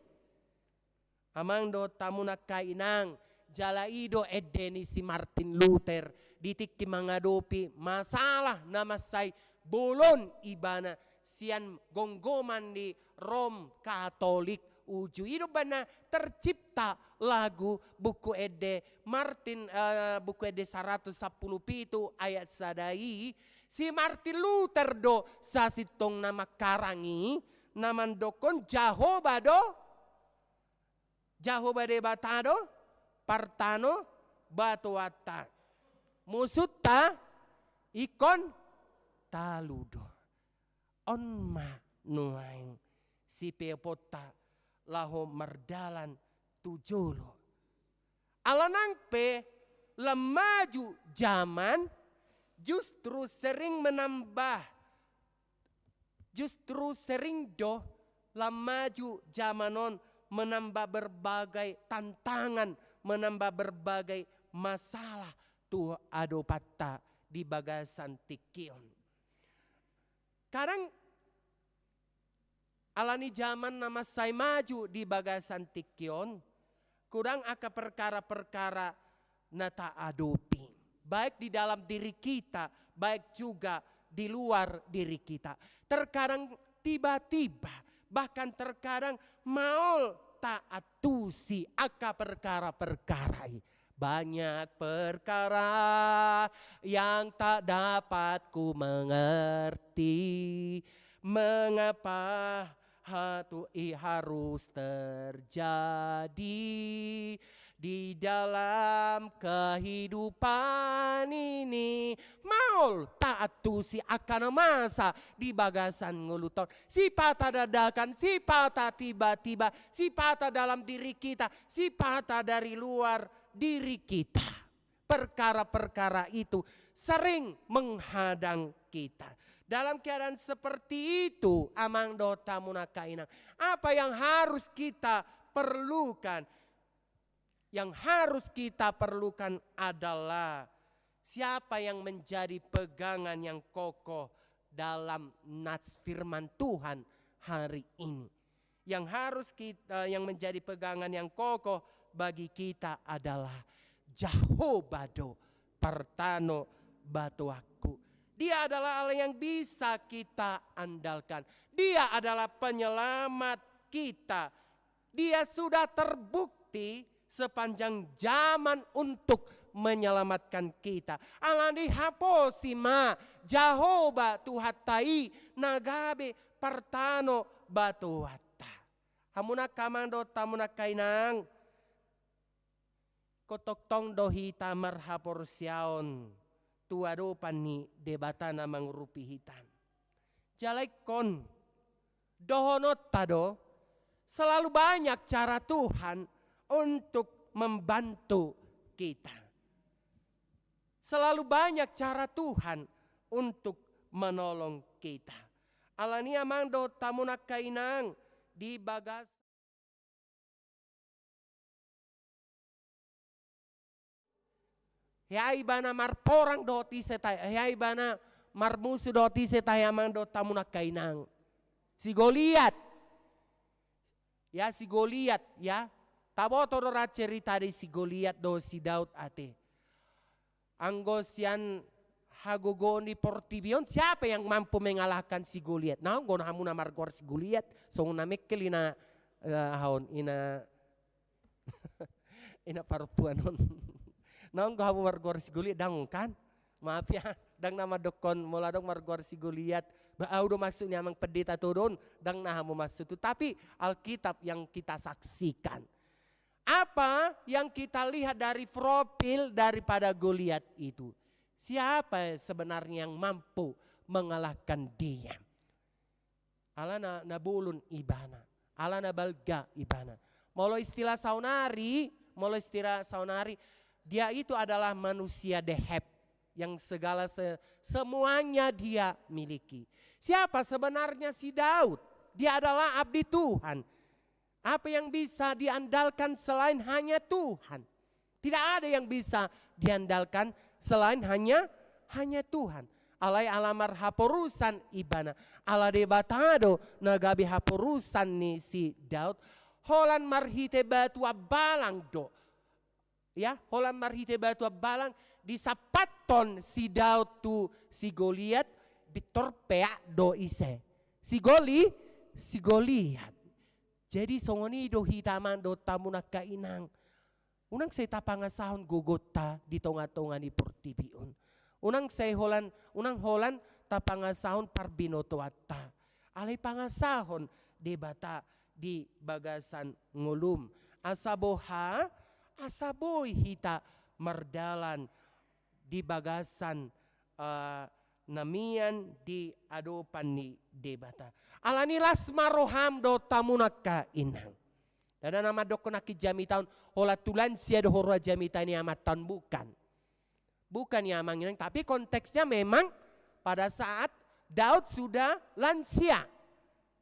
Amang do tamunak kainang. Jalaido edeni si Martin Luther ditikki mangadopi masalah namasay bolon ibana sian gonggoman di Rom Katolik uju itu bana tercipta lagu buku ede Martin buku ede 110 pitu ayat sadai si Martin Luther do sasitong nama karangi naman dokon Jahoba de batado partano batuata musutta ikon taludo onma nuaing si pepota laho mardalan tujolo alanang pe lemaju zaman justru sering menambah lemaju zamanon menambah berbagai tantangan, menambah berbagai masalah tuh adopata di bagasan tikion. Kadang alani zaman nama saya maju di bagasan tikion, kurang aka perkara-perkara nata adopi. Baik di dalam diri kita, baik juga di luar diri kita. Terkadang tiba-tiba, bahkan terkadang maul taatusi aka perkara-perkara. Banyak perkara yang tak dapat ku mengerti. Mengapa hatu harus terjadi di dalam kehidupan ini. Maul taatusi akan masa di bagasan nguluton. Sipata dadakan, sipata tiba-tiba, sipata dalam diri kita, sipata dari luar diri kita. Perkara-perkara itu sering menghadang kita. Dalam keadaan seperti itu, amang dota munakainang, apa yang harus kita perlukan? Yang harus kita perlukan adalah siapa yang menjadi pegangan yang kokoh dalam nats firman Tuhan hari ini. Yang harus kita, yang menjadi pegangan yang kokoh bagi kita adalah Jahobado Partano Batuaku. Dia adalah Allah yang bisa kita andalkan. Dia adalah penyelamat kita. Dia sudah terbukti sepanjang zaman untuk menyelamatkan kita. Alani haposima Jahoba tuhatai nagabe partano batuata. Hamuna kamando tamuna kainang. Kotok tong dohi tamar hapor siaon. Tuado pani debatana mangrupi hitam. Jalai kon dohonot tado. Selalu banyak cara Tuhan untuk membantu kita. Selalu banyak cara Tuhan untuk menolong kita. Alania mando tamunak kainang di bagas. Hei bana marporang doti setai, hei bana marmusu doti setai amang do tamuna kainang. Si Goliat. Ya si Goliat ya. Taboto do cerita di si Goliat do si Daud ate. Anggos yan hagogon di Portibion, siapa yang mampu mengalahkan si Goliat? Nah, gona hamuna margor si Goliat, so na mekkel ina haon ina ina perempuan non. Nang go hamu margor si Goliat dang kan? Maaf ya, dang nama dokon mula dong margor si Goliat. Baau do maksudnya mang pendeta turun, dang nah hamu maksud itu. Tapi Alkitab yang kita saksikan. Apa yang kita lihat dari profil daripada Goliat itu? Siapa sebenarnya yang mampu mengalahkan dia? Ala na bulun ibana, ala na balga ibana. Molo istilah saunari, dia itu adalah manusia deheb yang segala semuanya dia miliki. Siapa sebenarnya si Daud? Dia adalah abdi Tuhan. Apa yang bisa diandalkan selain hanya Tuhan? Tidak ada yang bisa diandalkan selain hanya Tuhan. Alai alamar haporusan ibana. Ala debatado nagabi haporusan ni si Daud. Holan marhite batu abalang do. Ya, holan marhite batu abalang di sapaton si Daud tu si Goliat bitorpea do ise. Si Goliat. Jadi songoni do hitaman do tamuna kainang. Unang say tapangasahon gugota di tonga-tonga ni Portibion. Unang holan tapangasahon parbinoto atta. Alay pangasahon debata di bagasan ngulum. Asaboy hita merdalan di bagasan namian di adopan ni debata. Alanilas maroham do tamunaka inang. Dan nama dokona ki jamitan hola tulan sia do horra jamitan ni amatan bukan. Bukan ya manginang, tapi konteksnya memang pada saat Daud sudah lansia.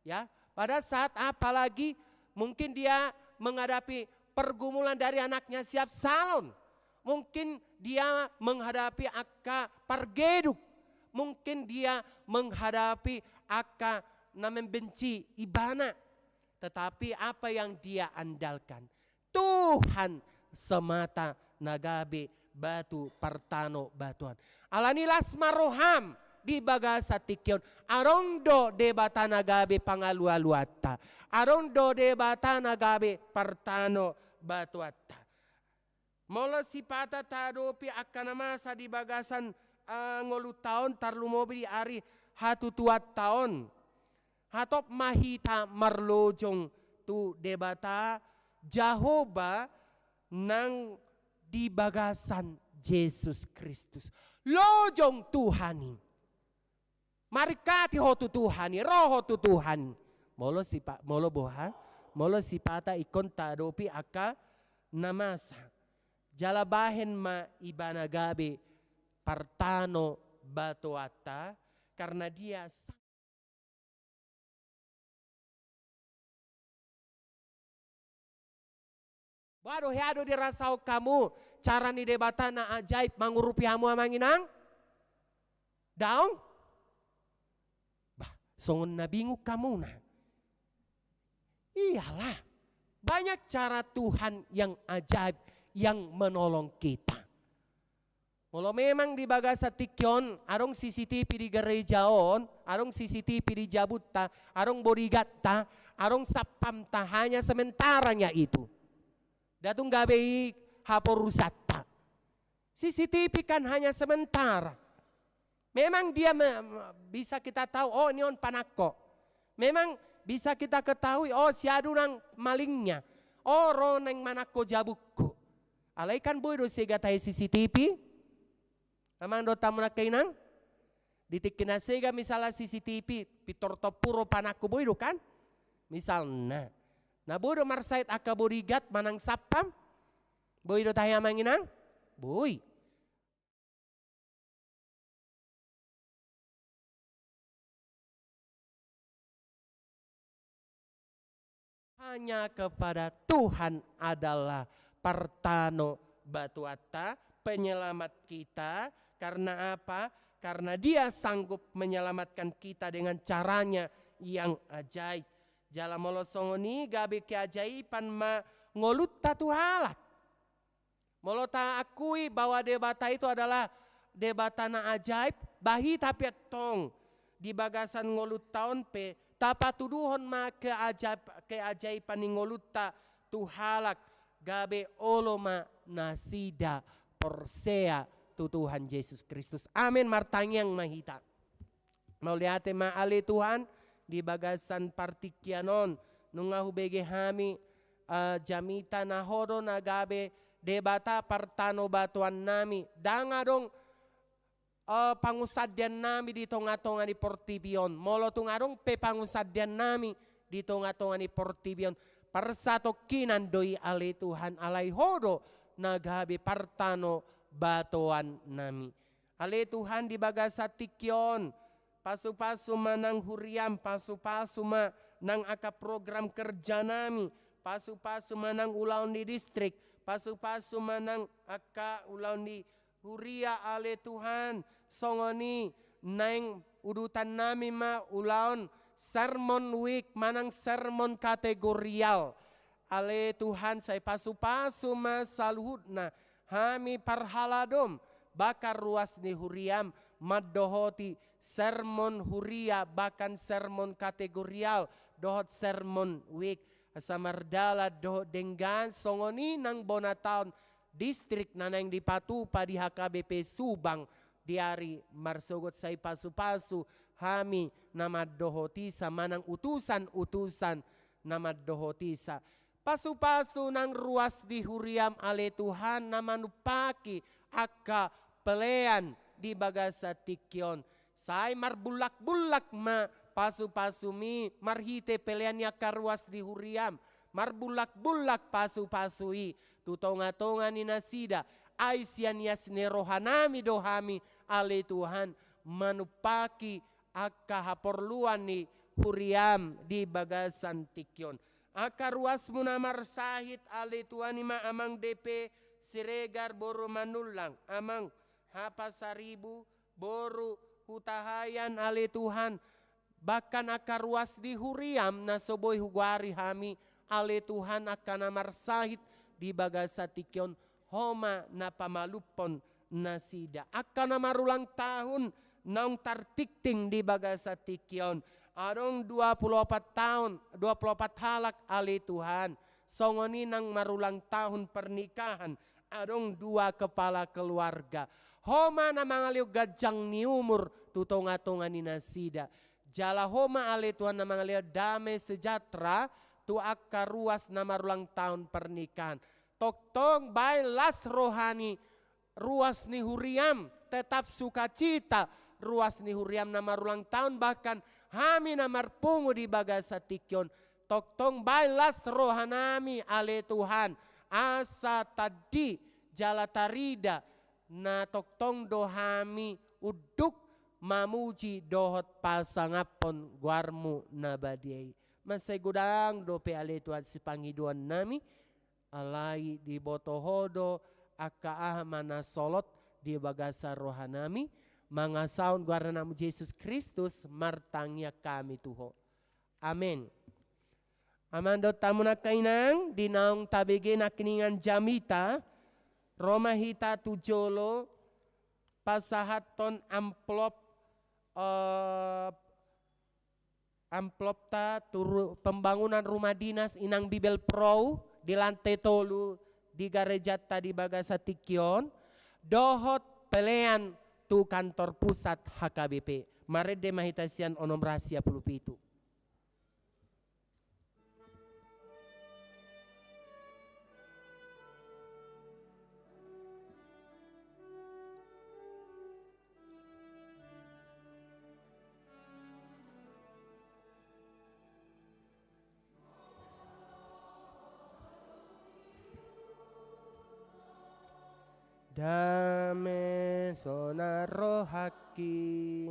Ya, pada saat apalagi mungkin dia menghadapi pergumulan dari anaknya siap salon. Mungkin dia menghadapi Aka Pargeduk. Mungkin dia menghadapi Aka membenci Ibana. Tetapi apa yang dia andalkan? Tuhan semata nagabe batu partano batuan. Alanilas maroham di bagasa tikyon. Arondo debata nagabe pangalualuata. Arondo debata nagabe partano batuata. Mula sipata tadopi akan masa di bagasan ngolu tahun tarlumobi ari hatutuat tahun. Hatop mahita marlojong tu debata Jehovah nang di bagasan Yesus Kristus. Lojong Tuhani. Marikati ho tu Tuhani, roho tu Tuhani. Molo sipata ikon tadopi aka namasa. Jalabahen ma ibanagabe partano batuata karena dia baru hado dirasau kamu cara ni debata na ajaib mangurupi hamu amanginang daong bah songon na bingung kamu na iyalah banyak cara Tuhan yang ajaib yang menolong kita. Kalau memang di bagasa tikyon, arong CCTV di gerejaon, arong CCTV di jabutta, arong bodyguard arong sapamta hanya sementaranya itu. Datung gabe haporusata. CCTV kan hanya sementara. Memang dia bisa kita tahu, oh ini on panako. Memang bisa kita ketahui, oh si adunang malingnya. Oh roneng manako jabukku. Alaikan boy do sega tayo CCTV. Naman do tamu na kainang. Ditik na sega misalnya CCTV. Pitorto puro panako boy do kan. Misal na. Na boy do marsait aka borigat manang sapam. Boy do tayo manginang. Boy. Hanya kepada Tuhan adalah partano batuata, penyelamat kita. Karena apa? Karena dia sanggup menyelamatkan kita dengan caranya yang ajaib. Jala molo songoni gabe keajaiban ma ngolut tatu halak. Molo ta akui bahwa debata itu adalah debata na ajaib, bahi tapi tong di bagasan ngolut tahun pe tapa tuduhon ma keajaiban ni ngolut ta tu halak gabe olo ma nasida persea tu Tuhan Yesus Kristus. Amin martangyang mahita. Mau lihat ma ale Tuhan di bagasan partikianon nungahu bege hami jamita nahodo nagabe debata partano batuan nami dangadong pangusadyan nami di tonga-tonga ni Portibion molo tungadong pe pangusadyan nami di tonga-tonga ni Portibion persato kinan doi ale Tuhan alai hodo nagabe partano batuan nami ale Tuhan di bagasatikyon pasu-pasu manang huriam, pasu-pasu manang aka program kerja nami, pasu-pasu manang ulaun di distrik, pasu-pasu manang aka ulaun di huria ale Tuhan, songoni naing udutan nami ma ulaun sermon week manang sermon kategorial. Ale Tuhan saya pasu-pasu ma saluhutna hami parhaladom bakar ruas ni huriam maddohoti sermon huria bahkan sermon kategorial dohot sermon week samardala dohot denggan songoni nang bonataon distrik nanang di Patupa di HKBP Subang diari marsogot say pasu-pasu hami namaddohotisa manang utusan-utusan namaddohotisa pasu-pasu nang ruas di huriam ale Tuhan namanupaki aka pelean di bagasa tikyon. Say marbulak-bulak ma pasu-pasu mi marhite pelean ya karuas di huriam. Marbulak-bulak pasu-pasui tutonga-tonga ni nasida. Aisyan yasne rohanami dohami ale Tuhan manupaki aka haporluan ni huriam di bagasan tikyon. Aka ruas mo na marsahit ale Tuhan ni amang DP Siregar boru manulang amang hapasaribu boru hutahayan ale Tuhan bahkan akar ruas di huriam na soboy hugwari hami ale Tuhan akan amarsahit di bagasa tikyon homa na pamalupon na sida akan amarulang tahun naung tartikting di bagasa tikyon adong 24 tahun 24 halak ale Tuhan songoni nang marulang tahun pernikahan adong 2 kepala keluarga homa na mangaliw gajang ni umur tutonga-tonga ni nasida jala homa ale Tuhan na mangaliw damai sejahtera tu akka ruas na marulang tahun pernikahan toktong bay las rohani ruas ni huriam tetap sukacita ruas ni huriam na marulang tahun bahkan hami na marpungu di bagasa tikyon toktong bailas rohanami ale Tuhan asa tadi jala tarida na toktong dohami uduk mamuji dohot pasangapon guarmu na badiay masay gudang dope ale Tuhan si pangiduan nami alai di botohodo akaah manasolot di bagasa rohanami mangasaun guarna namu Yesus Kristus martangya kami tuho amin. Amando tamu na kainang dinaong tabige na kiningan jamita Roma hita tujolo pasahaton amplop ta turu pembangunan rumah dinas inang Bibel Pro di lantai tolu di garejata di bagasa tikyon dohot pelean tu kantor pusat HKBP marede mahitasian onom rahasia pulupitu. Dame sona rohaki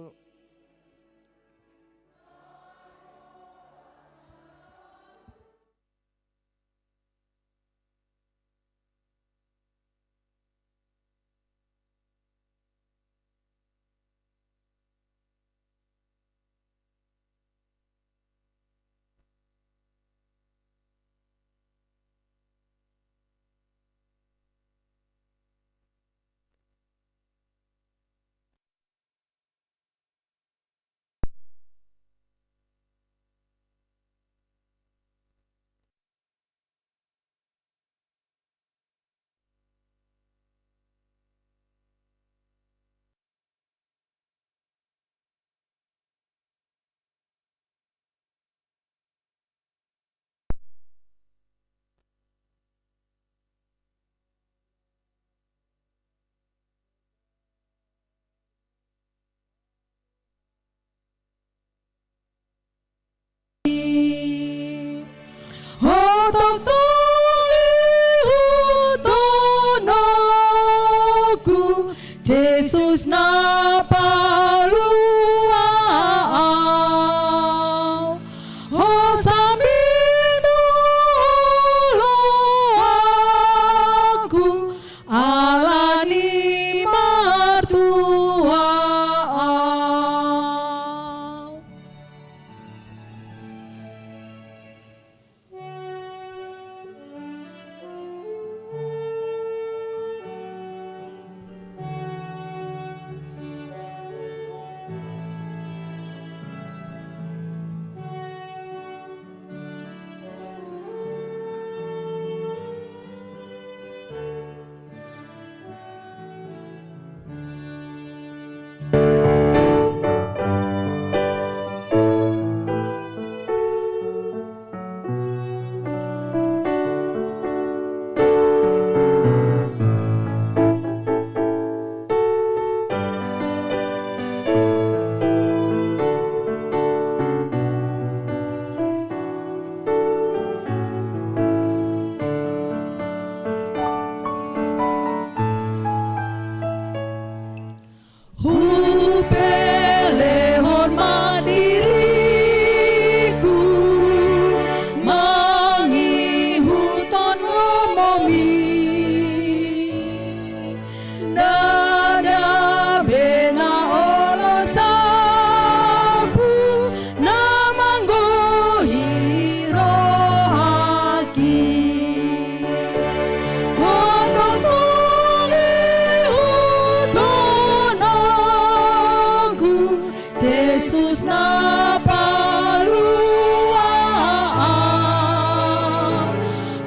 Yesus na paluaan,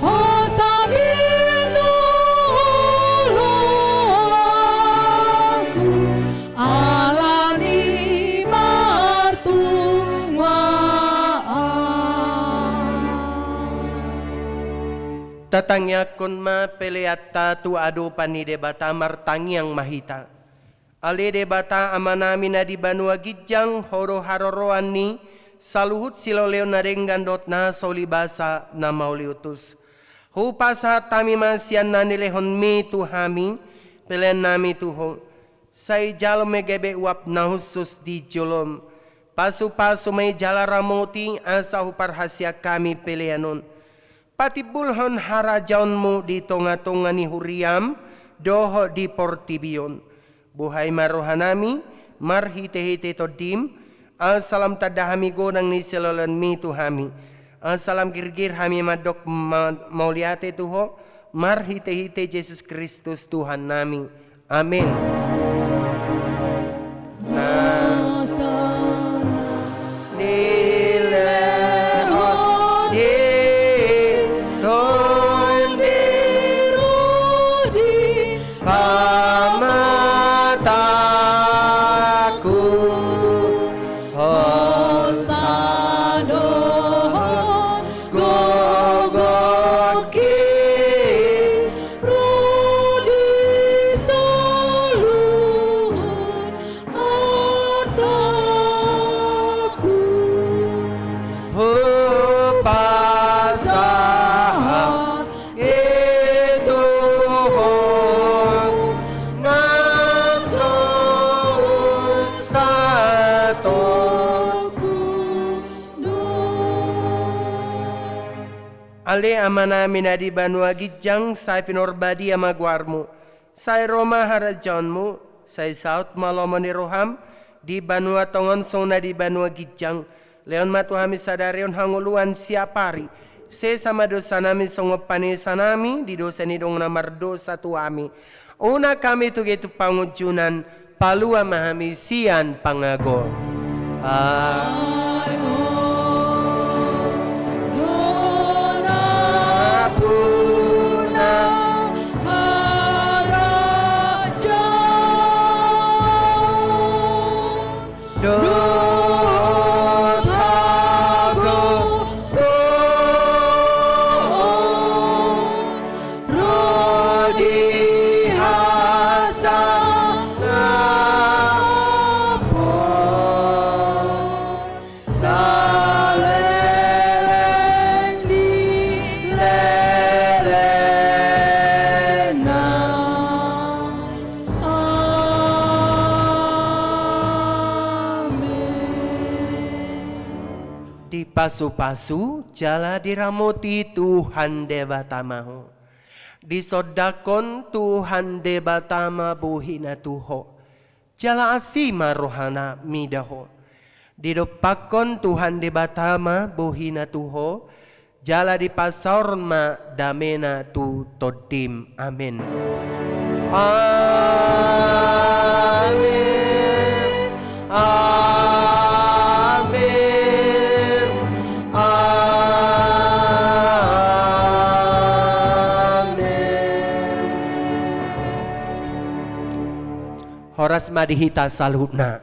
ho sambil dulu aku alani martungwaan. Tatangyakon ma peleata tu ado panide bata martangyang mahita. Ale de bata amanami na di banua gijang horo haroroan ni saluhut siloleo na renggandot na solibasa na mauliutus. Hupasa tami masyan na nilehon mi tu hami pelen nami tuho. Say jalo megebe uap na husus di jolom. Pasu-pasu may jala ramoti asa huparhasya kami peleanon. Patibulhon harajaon mo di tonga-tonga ni Huriam doho di Portibion. Buhay marohanami, marhite-hite to dim, al salam tadahami godang ni silolan mi tuhami. Al salam girgir hami madok mauliate tuho, marhite-hite Yesus Kristus Tuhan nami. Amin. Ale amanami na di banua gijang say pinorbadi amagwarmo. Say Roma harajaonmu, say South Malomo ni Roham, di banua tongon song na di banua gijang. Leon matuhami sadarion hanguluan siapari. Se sama dosa nami songopani sanami, di dosa ni dong namar dosa tuami. Una kami tugetu pangujunan, palua mahami sian pangago. Pasu-pasu jala diramoti Tuhan debatamaho. Disodakon Tuhan debatama buhina tuho. Jala asima rohana midaho. Didopakon Tuhan debatama buhina tuho. Jala dipasorma damena tu todim. Amin. Amin. Amin. Horas madihita salhutna.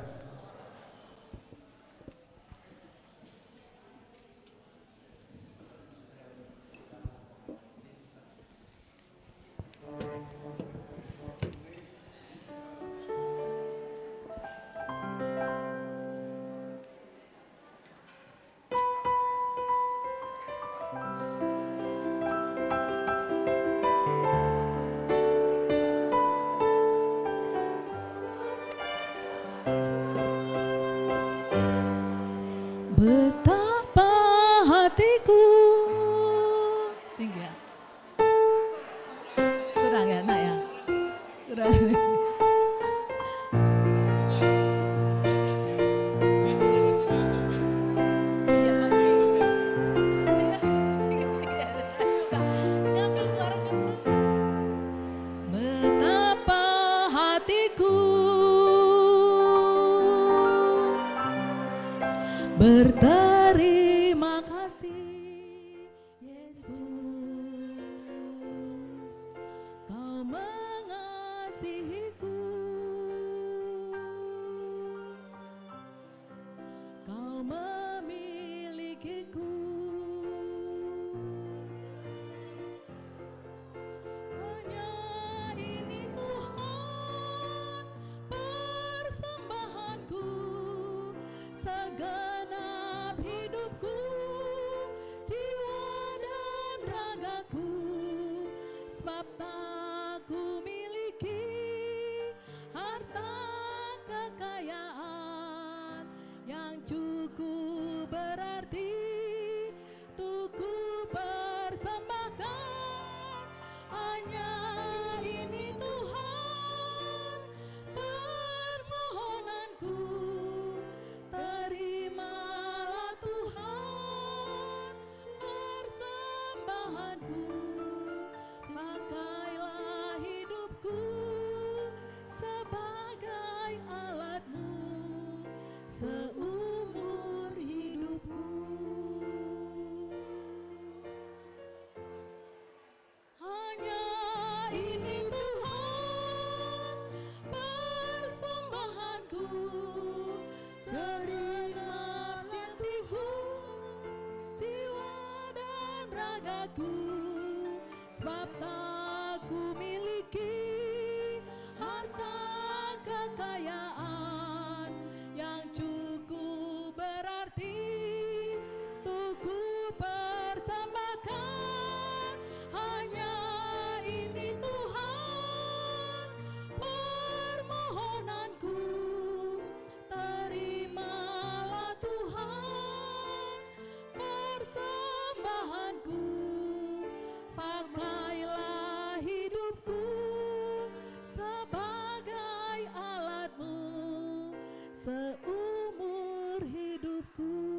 berterima kasih Yesus, Kau mengasihiku, Kau memilikiku. Hanya ini Tuhan persembahanku, segenap hidupku, jiwa dan ragaku, sebab tak ku miliki harta kekayaan yang cukup berarti untuk ku persembahkan. Hanya ini Tuhan permohonanku, terimalah Tuhan persembahanku, pakailah hidupku sebagai alat-Mu seumur hidupku. Hanya ini Tuhan persembahanku, segenap hatiku, jiwa dan ragaku, sebab tak ku miliki harta kekayaan yang cukup berarti untuk ku persembahkan. Hanya ini Tuhan permohonanku, terimalah Tuhan persembahanku, pakailah hidupku sebagai alat-Mu seumur hidupku.